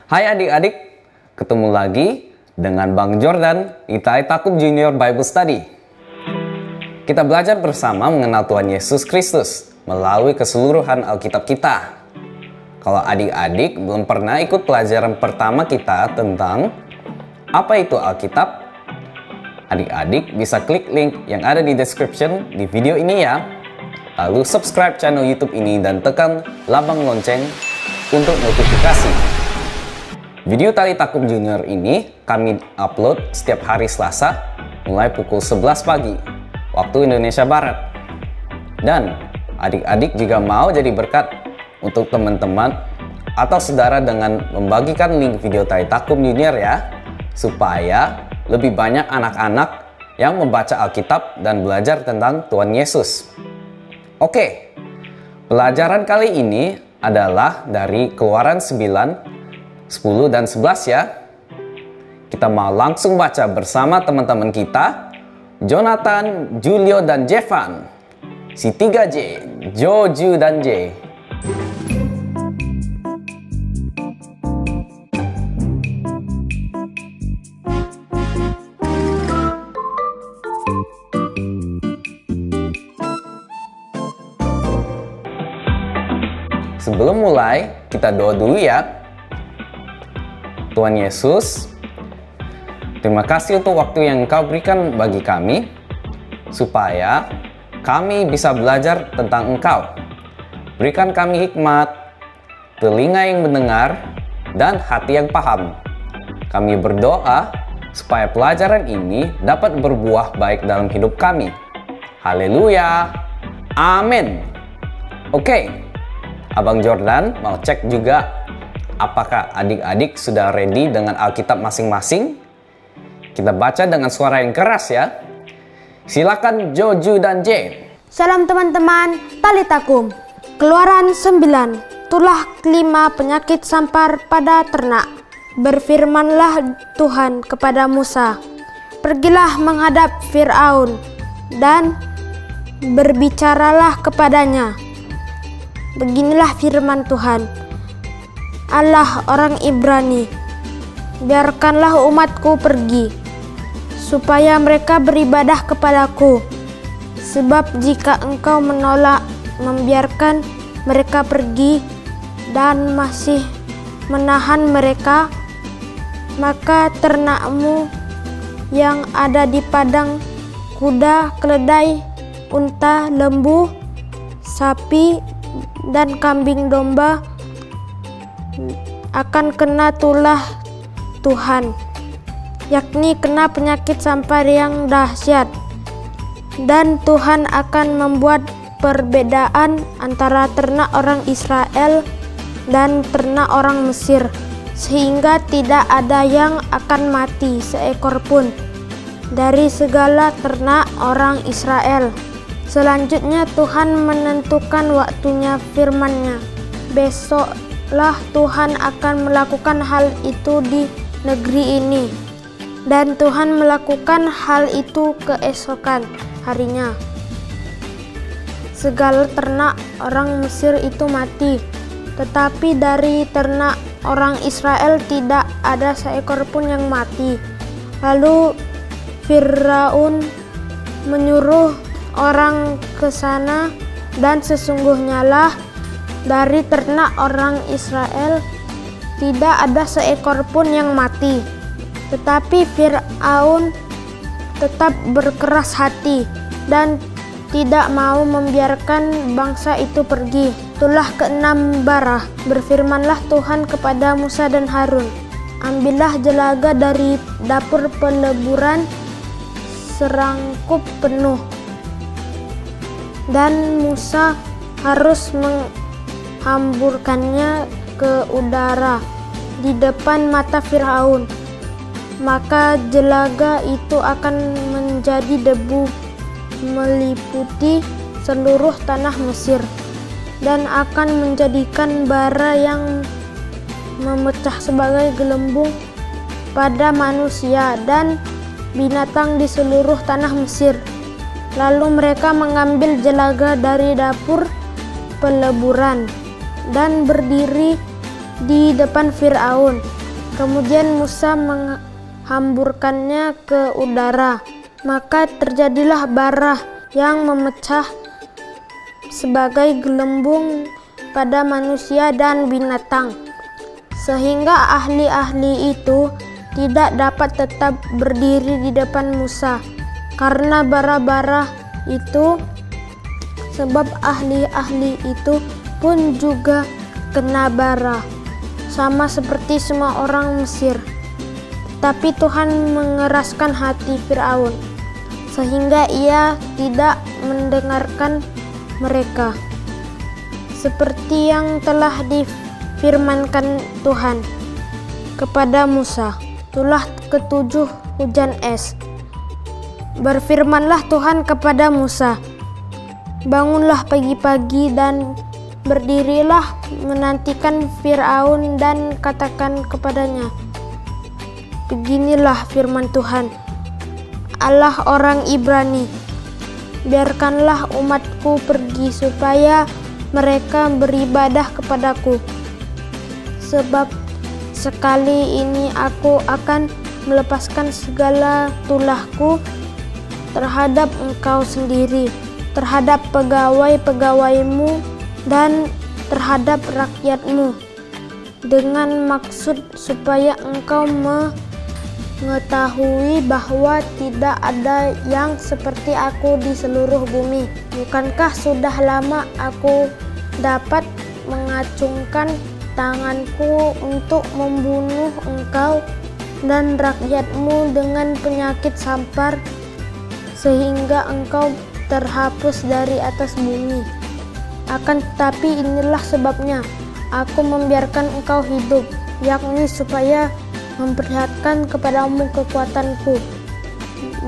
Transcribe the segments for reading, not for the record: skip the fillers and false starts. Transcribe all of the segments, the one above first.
Hai adik-adik, ketemu lagi dengan Bang Jordan di Tai Takub Junior Bible Study. Kita belajar bersama mengenal Tuhan Yesus Kristus melalui keseluruhan Alkitab kita. Kalau adik-adik belum pernah ikut pelajaran pertama kita tentang apa itu Alkitab, adik-adik bisa klik link yang ada di description di video ini ya. Lalu subscribe channel YouTube ini dan tekan lambang lonceng untuk notifikasi. Video Tali Takub Junior ini kami upload setiap hari Selasa mulai pukul 11 pagi waktu Indonesia Barat. Dan adik-adik juga mau jadi berkat untuk teman-teman atau saudara dengan membagikan link video Tali Takub Junior ya, supaya lebih banyak anak-anak yang membaca Alkitab dan belajar tentang Tuhan Yesus. Oke, pelajaran kali ini adalah dari Keluaran 9, 10 dan 11 ya. Kita mau langsung baca bersama teman-teman kita, Jonathan, Julio, dan Jevan. Si 3J, Joju dan J. Sebelum mulai, kita doa dulu ya. Tuhan Yesus, terima kasih untuk waktu yang Engkau berikan bagi kami, supaya kami bisa belajar tentang Engkau. Berikan kami hikmat, telinga yang mendengar, dan hati yang paham. Kami berdoa supaya pelajaran ini dapat berbuah baik dalam hidup kami. Haleluya, amin. Oke, Abang Jordan mau cek juga apakah adik-adik sudah ready dengan Alkitab masing-masing? Kita baca dengan suara yang keras ya. Silakan Joju dan J. Salam teman-teman, Tali Takub. Keluaran 9. Tulah 5 penyakit sampar pada ternak. Berfirmanlah Tuhan kepada Musa, pergilah menghadap Fir'aun dan berbicaralah kepadanya. Beginilah firman Tuhan, Allah orang Ibrani, biarkanlah umatku pergi, supaya mereka beribadah kepadaku. Sebab jika engkau menolak membiarkan mereka pergi dan masih menahan mereka, maka ternakmu yang ada di padang, kuda, keledai, unta, lembu, sapi, dan kambing domba akan kena tulah Tuhan, yakni kena penyakit sampar yang dahsyat. Dan Tuhan akan membuat perbedaan antara ternak orang Israel dan ternak orang Mesir, sehingga tidak ada yang akan mati seekor pun dari segala ternak orang Israel. Selanjutnya Tuhan menentukan waktunya, firman-Nya, besoklah Tuhan akan melakukan hal itu di negeri ini. Dan Tuhan melakukan hal itu keesokan harinya. Segala ternak orang Mesir itu mati, tetapi dari ternak orang Israel tidak ada seekor pun yang mati. Lalu Firaun menyuruh orang ke sana, dan sesungguhnya lah dari ternak orang Israel tidak ada seekor pun yang mati. Tetapi Firaun tetap berkeras hati dan tidak mau membiarkan bangsa itu pergi. Tulah ke-6 Barah. Berfirmanlah Tuhan kepada Musa dan Harun, ambillah jelaga dari dapur peleburan serangkup penuh. Dan Musa harus menghamburkannya ke udara di depan mata Firaun. Maka jelaga itu akan menjadi debu meliputi seluruh tanah Mesir, dan akan menjadikan bara yang memecah sebagai gelembung pada manusia dan binatang di seluruh tanah Mesir. Lalu mereka mengambil jelaga dari dapur peleburan dan berdiri di depan Fir'aun. Kemudian Musa menghamburkannya ke udara, maka terjadilah bara yang memecah sebagai gelembung pada manusia dan binatang, sehingga ahli-ahli itu tidak dapat tetap berdiri di depan Musa karena bara-bara itu, sebab ahli-ahli itu pun juga kena bara, sama seperti semua orang Mesir. Tapi Tuhan mengeraskan hati Firaun, sehingga ia tidak mendengarkan mereka. Seperti yang telah difirmankan Tuhan kepada Musa, itulah ketujuh hujan es. Berfirmanlah Tuhan kepada Musa, bangunlah pagi-pagi dan berdirilah menantikan Firaun dan katakan kepadanya, beginilah firman Tuhan, Allah orang Ibrani, biarkanlah umatku pergi supaya mereka beribadah kepadaku. Sebab sekali ini aku akan melepaskan segala tulahku terhadap engkau sendiri, terhadap pegawai-pegawaimu dan terhadap rakyatmu, dengan maksud supaya engkau mengetahui bahwa tidak ada yang seperti aku di seluruh bumi. Bukankah sudah lama aku dapat mengacungkan tanganku untuk membunuh engkau dan rakyatmu dengan penyakit sampar, sehingga engkau terhapus dari atas bumi. Akan tetapi inilah sebabnya aku membiarkan engkau hidup, yakni supaya memperlihatkan kepadamu kekuatanku,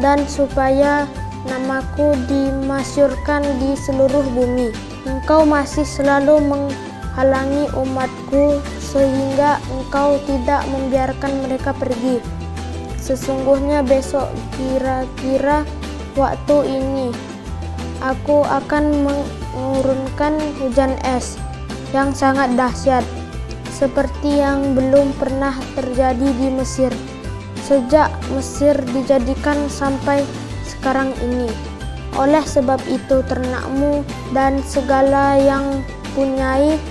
dan supaya namaku dimasyurkan di seluruh bumi. Engkau masih selalu menghalangi umatku, sehingga engkau tidak membiarkan mereka pergi. Sesungguhnya besok kira-kira waktu ini aku akan mengurunkan hujan es yang sangat dahsyat, seperti yang belum pernah terjadi di Mesir, sejak Mesir dijadikan sampai sekarang ini. Oleh sebab itu ternakmu dan segala yang punyai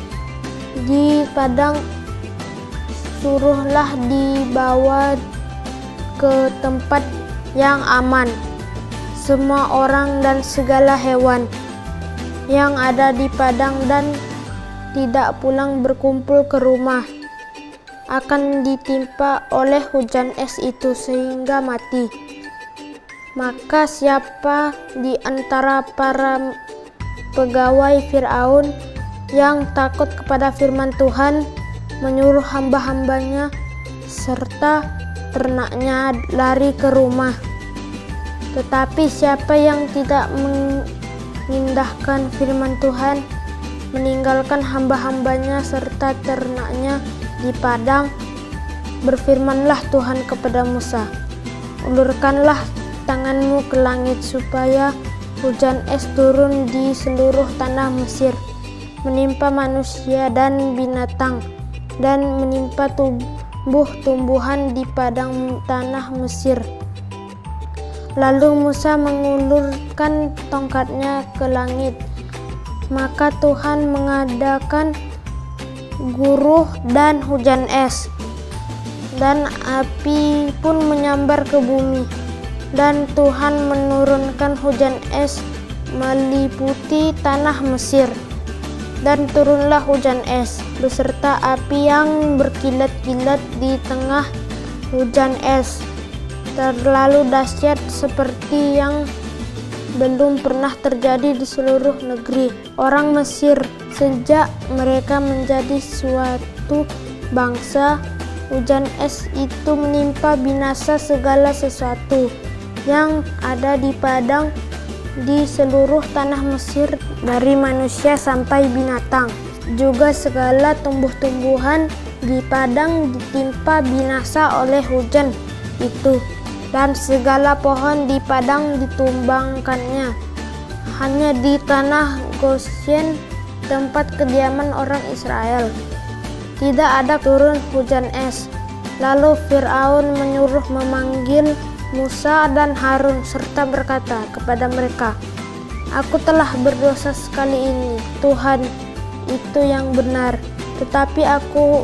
di padang suruhlah dibawa ke tempat yang aman. Semua orang dan segala hewan yang ada di padang dan tidak pulang berkumpul ke rumah akan ditimpa oleh hujan es itu sehingga mati. Maka siapa di antara para pegawai Firaun yang takut kepada firman Tuhan menyuruh hamba-hambanya serta ternaknya lari ke rumah? Tetapi siapa yang tidak mengindahkan firman Tuhan, meninggalkan hamba-hambanya serta ternaknya di padang, berfirmanlah Tuhan kepada Musa, ulurkanlah tanganmu ke langit supaya hujan es turun di seluruh tanah Mesir, menimpa manusia dan binatang, dan menimpa tumbuh-tumbuhan di padang tanah Mesir. Lalu Musa mengulurkan tongkatnya ke langit, maka Tuhan mengadakan guruh dan hujan es, dan api pun menyambar ke bumi, dan Tuhan menurunkan hujan es meliputi tanah Mesir, dan turunlah hujan es beserta api yang berkilat-kilat di tengah hujan es, terlalu dahsyat seperti yang belum pernah terjadi di seluruh negeri orang Mesir sejak mereka menjadi suatu bangsa. Hujan es itu menimpa binasa segala sesuatu yang ada di padang di seluruh tanah Mesir, dari manusia sampai binatang. Juga segala tumbuh-tumbuhan di padang ditimpa binasa oleh hujan itu, dan segala pohon di padang ditumbangkannya. Hanya di tanah Goshen, tempat kediaman orang Israel, tidak ada turun hujan es. Lalu Fir'aun menyuruh memanggil Musa dan Harun serta berkata kepada mereka, "Aku telah berdosa sekali ini. Tuhan itu yang benar, tetapi aku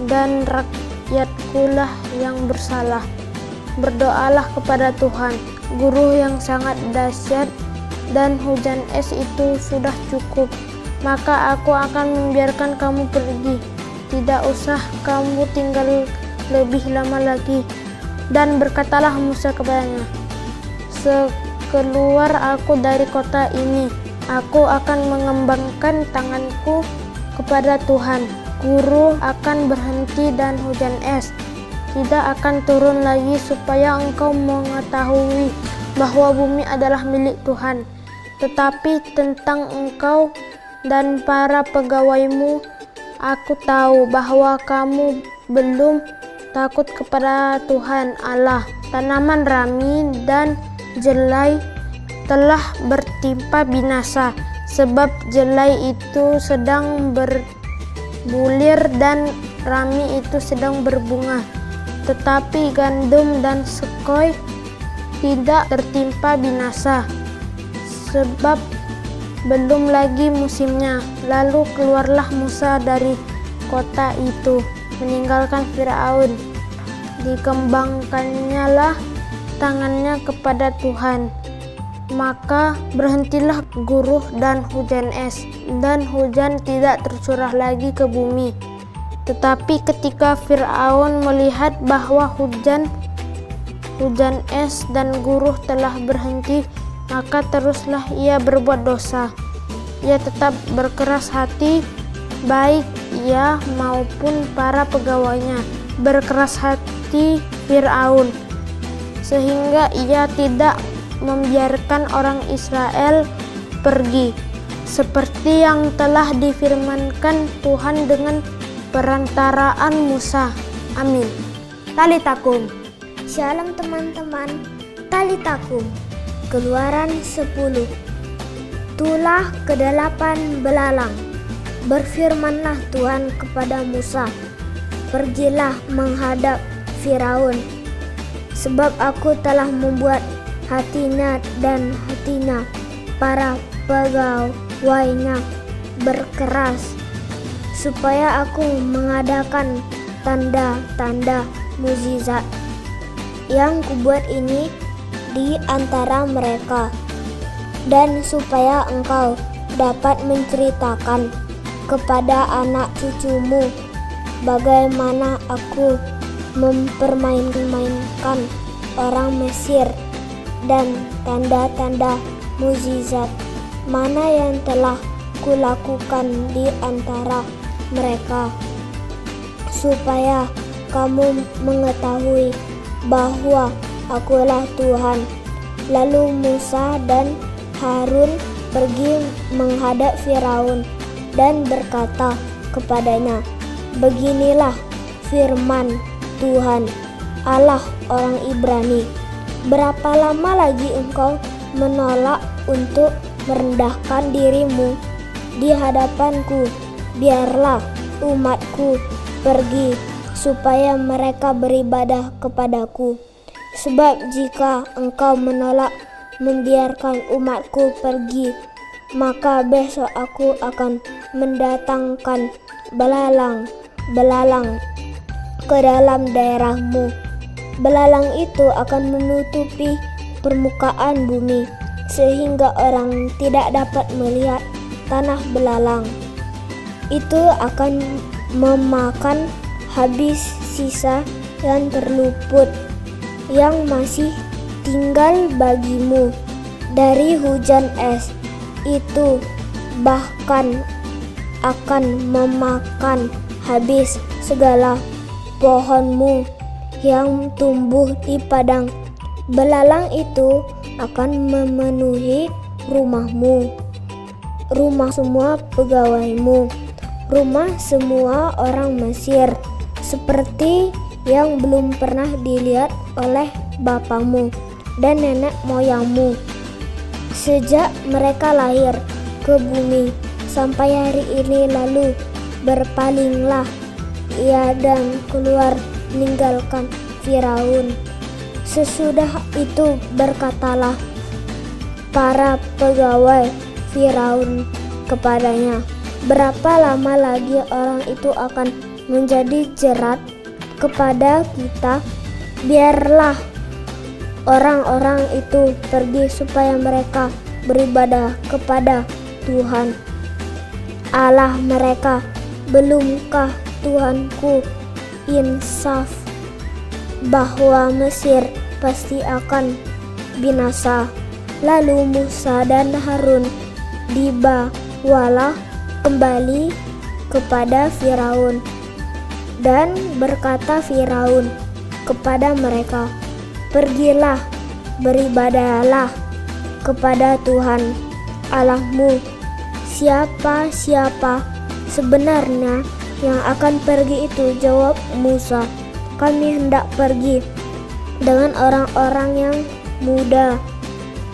dan rakyatkulah yang bersalah. Berdoalah kepada Tuhan. Guru yang sangat dahsyat dan hujan es itu sudah cukup. Maka aku akan membiarkan kamu pergi. Tidak usah kamu tinggal lebih lama lagi." Dan berkatalah Musa kepadanya, "Sekeluar aku dari kota ini, aku akan mengembangkan tanganku kepada Tuhan. Guru akan berhenti dan hujan es tidak akan turun lagi, supaya engkau mengetahui bahwa bumi adalah milik Tuhan. Tetapi tentang engkau dan para pegawaimu, aku tahu bahwa kamu belum takut kepada Tuhan Allah. Tanaman rami dan jelai telah bertimpa binasa, sebab jelai itu sedang berbulir dan rami itu sedang berbunga. Tetapi gandum dan sekoi tidak tertimpa binasa, sebab belum lagi musimnya." Lalu keluarlah Musa dari kota itu, meninggalkan Fir'aun. Dikembangkannya lah tangannya kepada Tuhan. Maka berhentilah guruh dan hujan es, dan hujan tidak tercurah lagi ke bumi. Tetapi ketika Fir'aun melihat bahwa hujan es dan guruh telah berhenti, maka teruslah ia berbuat dosa. Ia tetap berkeras hati, baik ia maupun para pegawainya. Berkeras hati Fir'aun, sehingga ia tidak membiarkan orang Israel pergi, seperti yang telah difirmankan Tuhan dengan perantaraan Musa. Amin. Talitakum. Shalom teman-teman. Talitakum. Keluaran 10. Tulah ke-8 belalang. Berfirmanlah Tuhan kepada Musa, "Pergilah menghadap Firaun, sebab aku telah membuat hatinya dan hatinya para pegawainya berkeras, supaya aku mengadakan tanda-tanda mukjizat yang kubuat ini di antara mereka, dan supaya engkau dapat menceritakan kepada anak cucumu bagaimana aku mempermainkan orang Mesir dan tanda-tanda mukjizat mana yang telah kulakukan di antara mereka, supaya kamu mengetahui bahwa akulah Tuhan." Lalu Musa dan Harun pergi menghadap Firaun dan berkata kepadanya, "Beginilah firman Tuhan, Allah orang Ibrani, berapa lama lagi engkau menolak untuk merendahkan dirimu di hadapanku? Biarlah umatku pergi, supaya mereka beribadah kepadaku. Sebab jika engkau menolak membiarkan umatku pergi, maka besok aku akan mendatangkan belalang ke dalam daerahmu. Belalang itu akan menutupi permukaan bumi, sehingga orang tidak dapat melihat tanah belalang. Itu akan memakan habis sisa yang terluput yang masih tinggal bagimu dari hujan es itu, bahkan akan memakan habis segala pohonmu yang tumbuh di padang. Belalang itu akan memenuhi rumahmu, rumah semua pegawaimu, rumah semua orang Mesir, seperti yang belum pernah dilihat oleh bapamu dan nenek moyangmu sejak mereka lahir ke bumi sampai hari ini. Lalu berpalinglah ia dan keluar meninggalkan Firaun. Sesudah itu berkatalah para pegawai Firaun kepadanya, "Berapa lama lagi orang itu akan menjadi jerat kepada kita? Biarlah orang-orang itu pergi supaya mereka beribadah kepada Tuhan Allah mereka. Belumkah Tuhanku insaf bahwa Mesir pasti akan binasa?" Lalu Musa dan Harun dibawalah kembali kepada Firaun, dan berkata Firaun kepada mereka, "Pergilah, beribadahlah kepada Tuhan Allahmu. Siapa sebenarnya yang akan pergi itu?" Jawab Musa, "Kami hendak pergi dengan orang-orang yang muda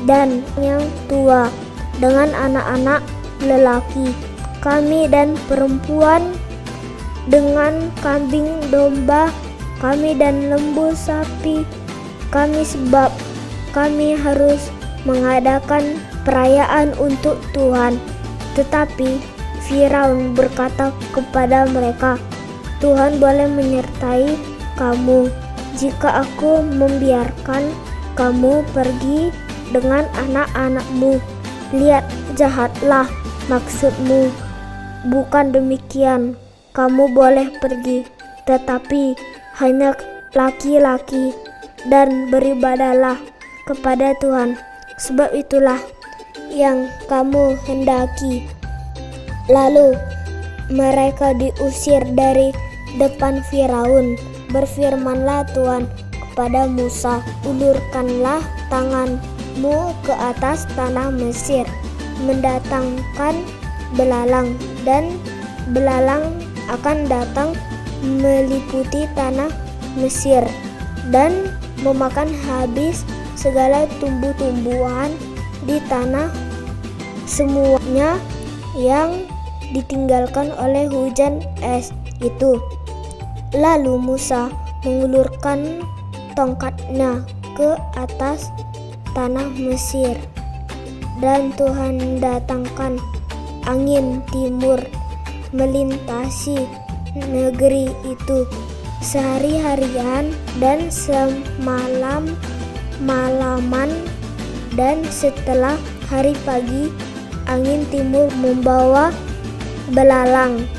dan yang tua, dengan anak-anak lelaki kami dan perempuan, dengan kambing domba kami dan lembu sapi kami, sebab kami harus mengadakan perayaan untuk Tuhan." Tetapi Firaun berkata kepada mereka, "Tuhan boleh menyertai kamu jika aku membiarkan kamu pergi dengan anak-anakmu. Lihat, jahatlah maksudmu. Bukan demikian, kamu boleh pergi, tetapi hanya laki-laki, dan beribadahlah kepada Tuhan, sebab itulah yang kamu hendaki." Lalu mereka diusir dari depan Firaun. Berfirmanlah Tuhan kepada Musa, "Ulurkanlah tanganmu ke atas tanah Mesir, mendatangkan belalang, dan belalang akan datang meliputi tanah Mesir dan memakan habis segala tumbuh-tumbuhan di tanah, semuanya yang ditinggalkan oleh hujan es itu." Lalu Musa mengulurkan tongkatnya ke atas tanah Mesir, dan Tuhan datangkan angin timur melintasi negeri itu sehari-harian dan semalam-malaman, dan setelah hari pagi angin timur membawa belalang.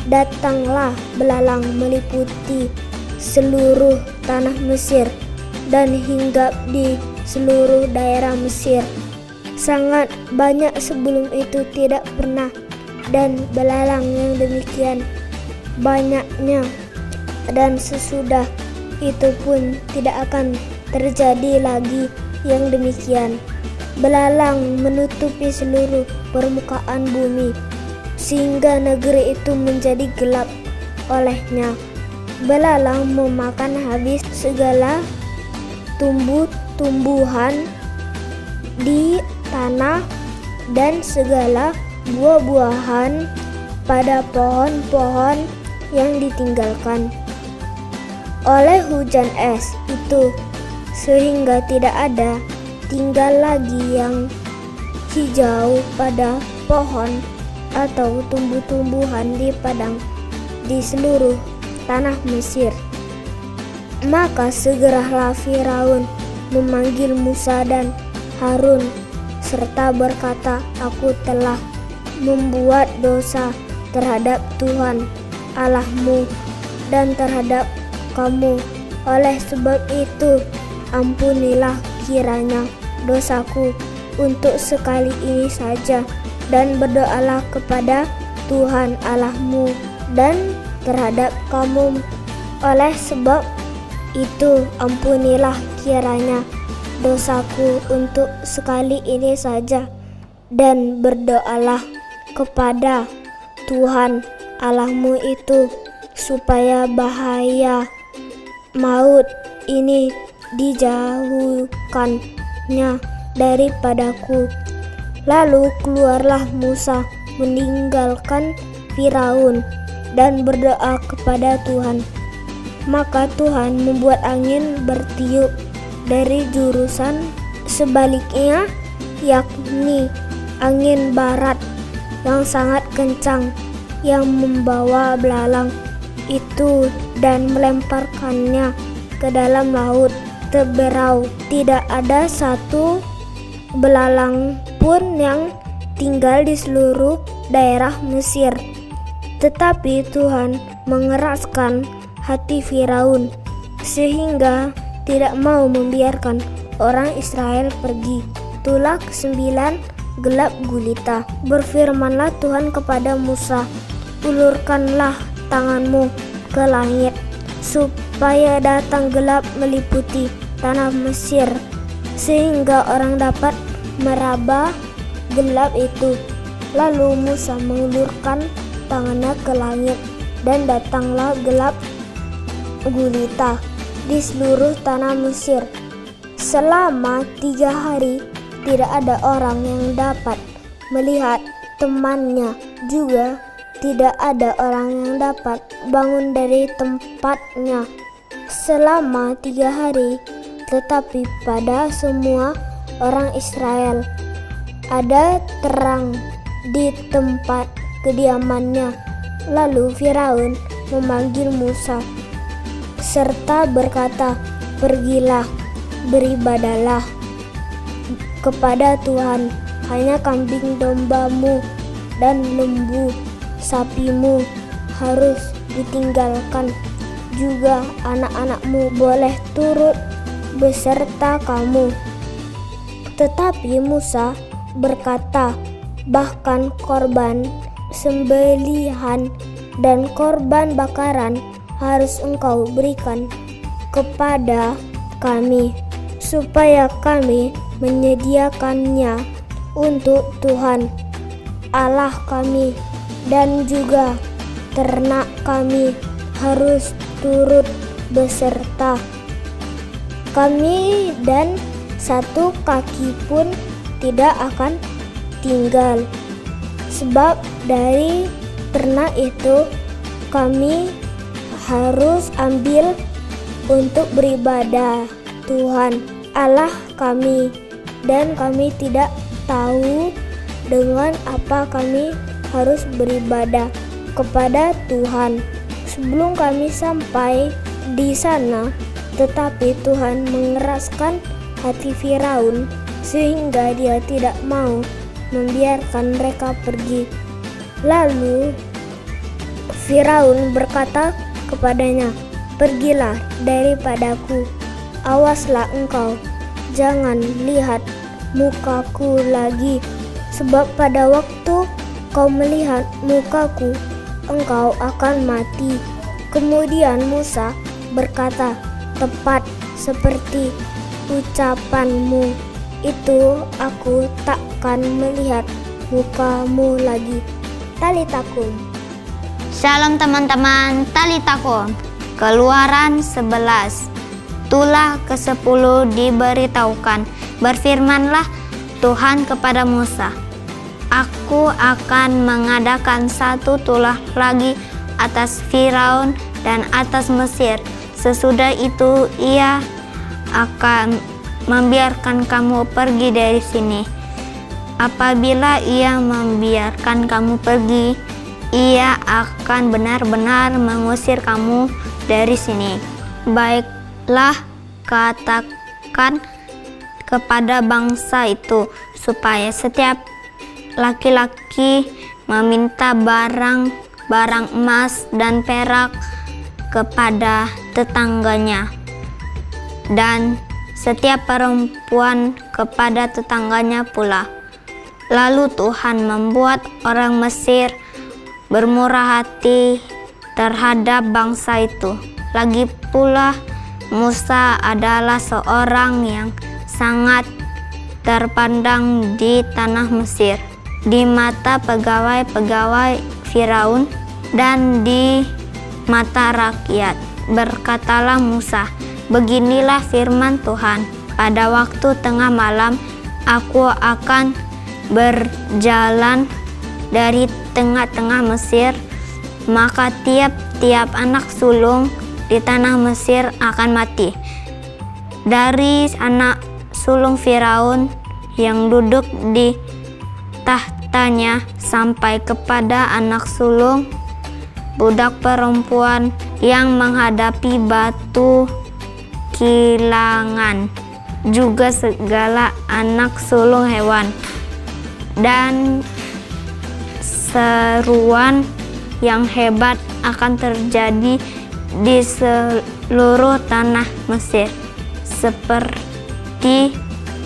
Datanglah belalang meliputi seluruh tanah Mesir dan hinggap di seluruh daerah Mesir. Sangat banyak sebelum itu tidak pernah, dan belalang yang demikian banyaknya, dan sesudah itu pun tidak akan terjadi lagi yang demikian. Belalang menutupi seluruh permukaan bumi, sehingga negeri itu menjadi gelap olehnya. Belalang memakan habis segala tumbuh-tumbuhan di tanah dan segala buah-buahan pada pohon-pohon yang ditinggalkan oleh hujan es itu, sehingga tidak ada tinggal lagi yang hijau pada pohon atau tumbuh-tumbuhan di padang di seluruh tanah Mesir. Maka segeralah Firaun memanggil Musa dan Harun serta berkata, "Aku telah membuat dosa terhadap Tuhan Allahmu dan terhadap kamu. Oleh sebab itu, ampunilah kiranya dosaku untuk sekali ini saja, dan berdoalah kepada Tuhan Allahmu dan terhadap kamu. Oleh sebab itu, ampunilah kiranya dosaku untuk sekali ini saja, dan berdoalah kepada Tuhan Allahmu itu supaya bahaya maut ini dijauhkannya daripadaku." Lalu keluarlah Musa meninggalkan Firaun dan berdoa kepada Tuhan. Maka Tuhan membuat angin bertiup dari jurusan sebaliknya, yakni angin barat yang sangat kencang, yang membawa belalang itu dan melemparkannya ke dalam laut teberau. Tidak ada satu belalang pun yang tinggal di seluruh daerah Mesir. Tetapi Tuhan mengeraskan hati Firaun sehingga tidak mau membiarkan orang Israel pergi. Tulah ke-9, gelap gulita. Berfirmanlah Tuhan kepada Musa, ulurkanlah tanganmu ke langit, supaya datang gelap meliputi tanah Mesir, sehingga orang dapat meraba gelap itu. Lalu Musa mengulurkan tangannya ke langit, dan datanglah gelap gulita di seluruh tanah Mesir. Selama 3 hari tidak ada orang yang dapat melihat temannya, juga tidak ada orang yang dapat bangun dari tempatnya selama 3 hari. Tetapi pada semua orang Israel ada terang di tempat kediamannya. Lalu Firaun memanggil Musa serta berkata, pergilah, beribadahlah kepada Tuhan. Hanya kambing dombamu dan lembu sapimu harus ditinggalkan. Juga anak-anakmu boleh turut beserta kamu. Tetapi Musa berkata, bahkan korban sembelihan dan korban bakaran harus engkau berikan kepada kami, supaya kami menyediakannya untuk Tuhan Allah kami, dan juga ternak kami harus turut beserta kami, dan satu kaki pun tidak akan tinggal. Sebab dari ternak itu kami harus ambil untuk beribadah Tuhan Allah kami, dan kami tidak tahu dengan apa kami harus beribadah kepada Tuhan sebelum kami sampai di sana. Tetapi Tuhan mengeraskan hati Firaun sehingga dia tidak mau membiarkan mereka pergi. Lalu Firaun berkata kepadanya, pergilah daripadaku, awaslah engkau, jangan lihat mukaku lagi, sebab pada waktu kau melihat mukaku, engkau akan mati. Kemudian Musa berkata, tepat seperti ucapanmu itu, aku takkan melihat mukamu lagi. Talitakum. Shalom teman-teman, Talitakum. Keluaran 11. Tulah ke-10 diberitahukan. Berfirmanlah Tuhan kepada Musa, aku akan mengadakan satu tulah lagi atas Firaun dan atas Mesir. Sesudah itu ia akan membiarkan kamu pergi dari sini. Apabila ia membiarkan kamu pergi, ia akan benar-benar mengusir kamu dari sini. Baiklah, katakan kepada bangsa itu supaya setiap laki-laki meminta barang emas dan perak kepada tetangganya, dan setiap perempuan kepada tetangganya pula. Lalu Tuhan membuat orang Mesir bermurah hati terhadap bangsa itu. Lagi pula Musa adalah seorang yang sangat terpandang di tanah Mesir, di mata pegawai-pegawai Firaun dan di mata rakyat. Berkatalah Musa, beginilah firman Tuhan, pada waktu tengah malam aku akan berjalan dari tengah-tengah Mesir, maka tiap-tiap anak sulung di tanah Mesir akan mati. Dari anak sulung Firaun yang duduk di tahtanya sampai kepada anak sulung budak perempuan yang menghadapi batu kilangan, juga segala anak sulung hewan dan seruan yang hebat akan terjadi di seluruh tanah Mesir, seperti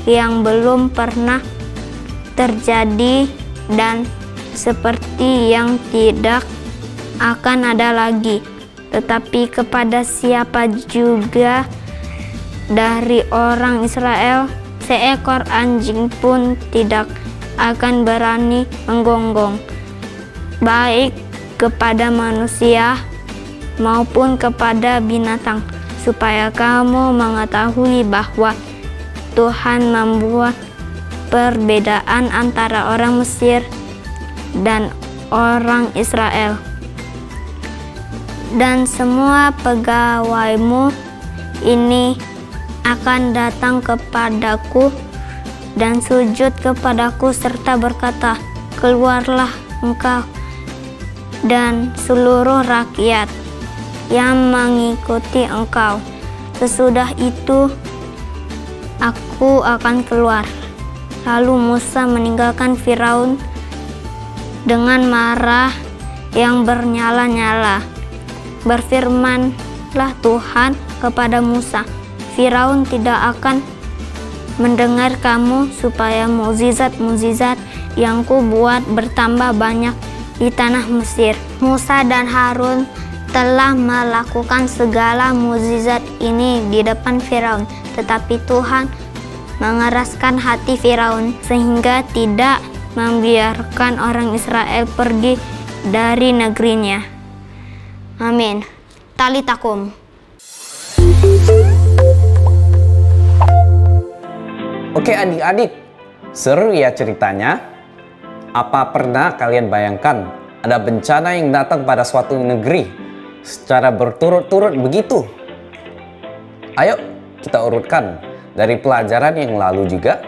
yang belum pernah terjadi dan seperti yang tidak akan ada lagi. Tetapi kepada siapa juga dari orang Israel, seekor anjing pun tidak akan berani menggonggong, baik kepada manusia maupun kepada binatang, supaya kamu mengetahui bahwa Tuhan membuat perbedaan antara orang Mesir dan orang Israel. Dan semua pegawaimu ini akan datang kepadaku dan sujud kepadaku serta berkata, keluarlah engkau dan seluruh rakyat yang mengikuti engkau. Sesudah itu aku akan keluar. Lalu Musa meninggalkan Firaun dengan marah yang bernyala-nyala. Berfirmanlah Tuhan kepada Musa, Firaun tidak akan mendengar kamu supaya mukjizat-mukjizat yang kubuat bertambah banyak di tanah Mesir. Musa dan Harun telah melakukan segala mukjizat ini di depan Firaun, tetapi Tuhan mengeraskan hati Firaun sehingga tidak membiarkan orang Israel pergi dari negerinya. Amin. Talitakum. Oke adik-adik, seru ya ceritanya. Apa pernah kalian bayangkan ada bencana yang datang pada suatu negeri secara berturut-turut begitu? Ayo kita urutkan dari pelajaran yang lalu juga.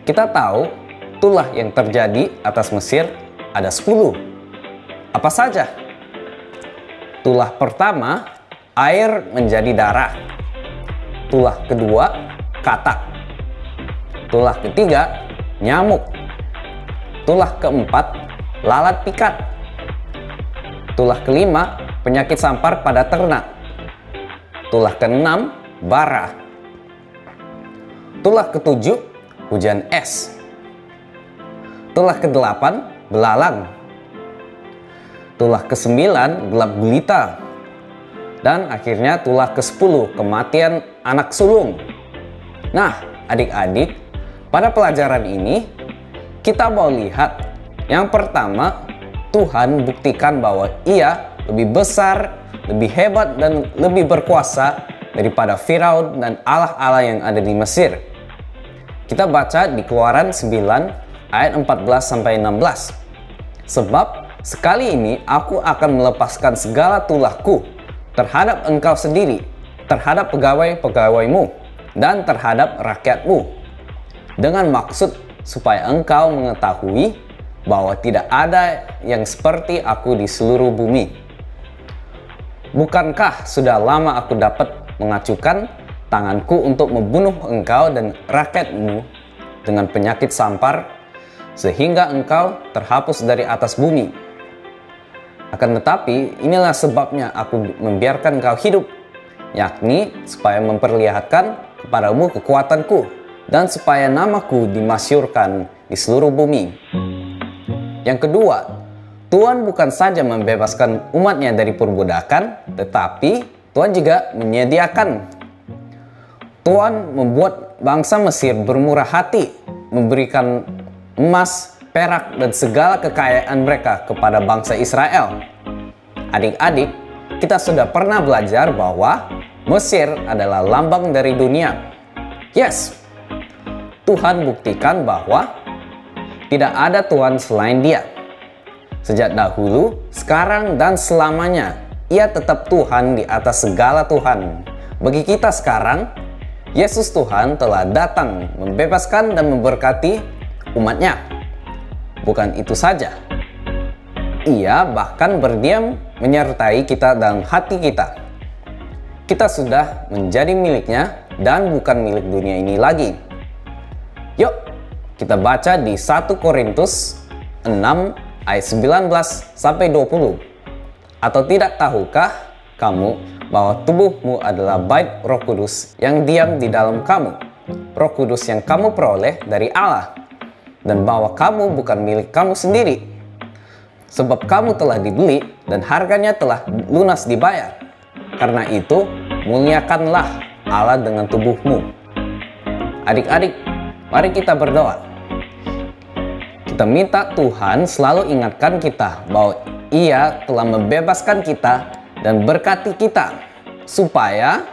Kita tahu tulah yang terjadi atas Mesir ada 10. Apa saja? Tulah pertama, air menjadi darah. Tulah kedua, katak. Tulah ketiga, nyamuk. Tulah keempat, lalat pikat. Tulah kelima, penyakit sampar pada ternak. Tulah keenam, bara. Tulah ketujuh, hujan es. Tulah kedelapan, belalang. Tulah ke-9, gelap gulita. Dan akhirnya tulah ke-10, kematian anak sulung. Nah, adik-adik, pada pelajaran ini kita mau lihat yang pertama, Tuhan buktikan bahwa Ia lebih besar, lebih hebat, dan lebih berkuasa daripada Firaun dan Allah-Allah yang ada di Mesir. Kita baca di Keluaran 9 ayat 14-16. Sebab sekali ini aku akan melepaskan segala tulahku terhadap engkau sendiri, terhadap pegawai-pegawaimu, dan terhadap rakyatmu, dengan maksud supaya engkau mengetahui bahwa tidak ada yang seperti aku di seluruh bumi. Bukankah sudah lama aku dapat mengacukan tanganku untuk membunuh engkau dan rakyatmu dengan penyakit sampar, sehingga engkau terhapus dari atas bumi? Akan tetapi inilah sebabnya aku membiarkan engkau hidup, yakni supaya memperlihatkan kepadamu kekuatanku, dan supaya namaku dimasyhurkan di seluruh bumi. Yang kedua, Tuhan bukan saja membebaskan umatnya dari perbudakan, tetapi Tuhan juga menyediakan. Tuhan membuat bangsa Mesir bermurah hati, memberikan emas, perak, dan segala kekayaan mereka kepada bangsa Israel. Adik-adik, kita sudah pernah belajar bahwa Mesir adalah lambang dari dunia. Yes, Tuhan buktikan bahwa tidak ada Tuhan selain Dia. Sejak dahulu, sekarang, dan selamanya, Ia tetap Tuhan di atas segala Tuhan. Bagi kita sekarang, Yesus Tuhan telah datang membebaskan dan memberkati umatnya. Bukan itu saja, Ia bahkan berdiam menyertai kita dalam hati kita. Kita sudah menjadi miliknya dan bukan milik dunia ini lagi. Yuk, kita baca di 1 Korintus 6 ayat 19-20. Atau tidak tahukah kamu bahwa tubuhmu adalah bait Roh Kudus yang diam di dalam kamu, Roh Kudus yang kamu peroleh dari Allah, dan bahwa kamu bukan milik kamu sendiri, sebab kamu telah dibeli dan harganya telah lunas dibayar. Karena itu, muliakanlah Allah dengan tubuhmu. Adik-adik, mari kita berdoa. Kita minta Tuhan selalu ingatkan kita bahwa Ia telah membebaskan kita dan berkati kita, supaya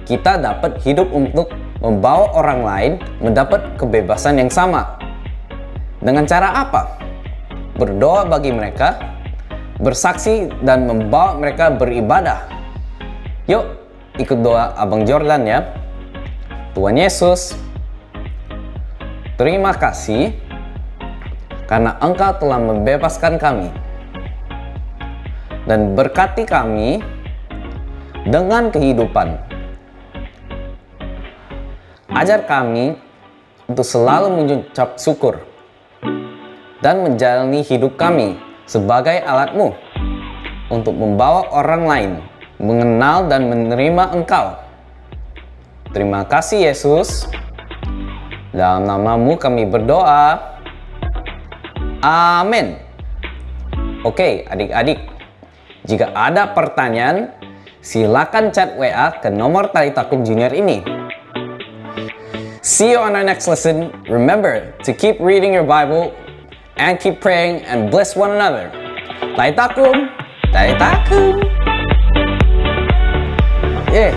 kita dapat hidup untuk membawa orang lain mendapat kebebasan yang sama. Dengan cara apa? Berdoa bagi mereka, bersaksi, dan membawa mereka beribadah. Yuk, ikut doa Abang Jordan ya. Tuhan Yesus, terima kasih karena Engkau telah membebaskan kami, dan berkati kami dengan kehidupan. Ajar kami untuk selalu mengucap syukur dan menjalani hidup kami sebagai alat-Mu untuk membawa orang lain mengenal dan menerima Engkau. Terima kasih Yesus. Dalam nama-Mu kami berdoa. Amin. Oke, adik-adik. Jika ada pertanyaan, silakan chat WA ke nomor Tali Takub Junior ini. See you on our next lesson. Remember to keep reading your Bible and keep praying and bless one another. Tali Takub, Tali Takub. Yeah.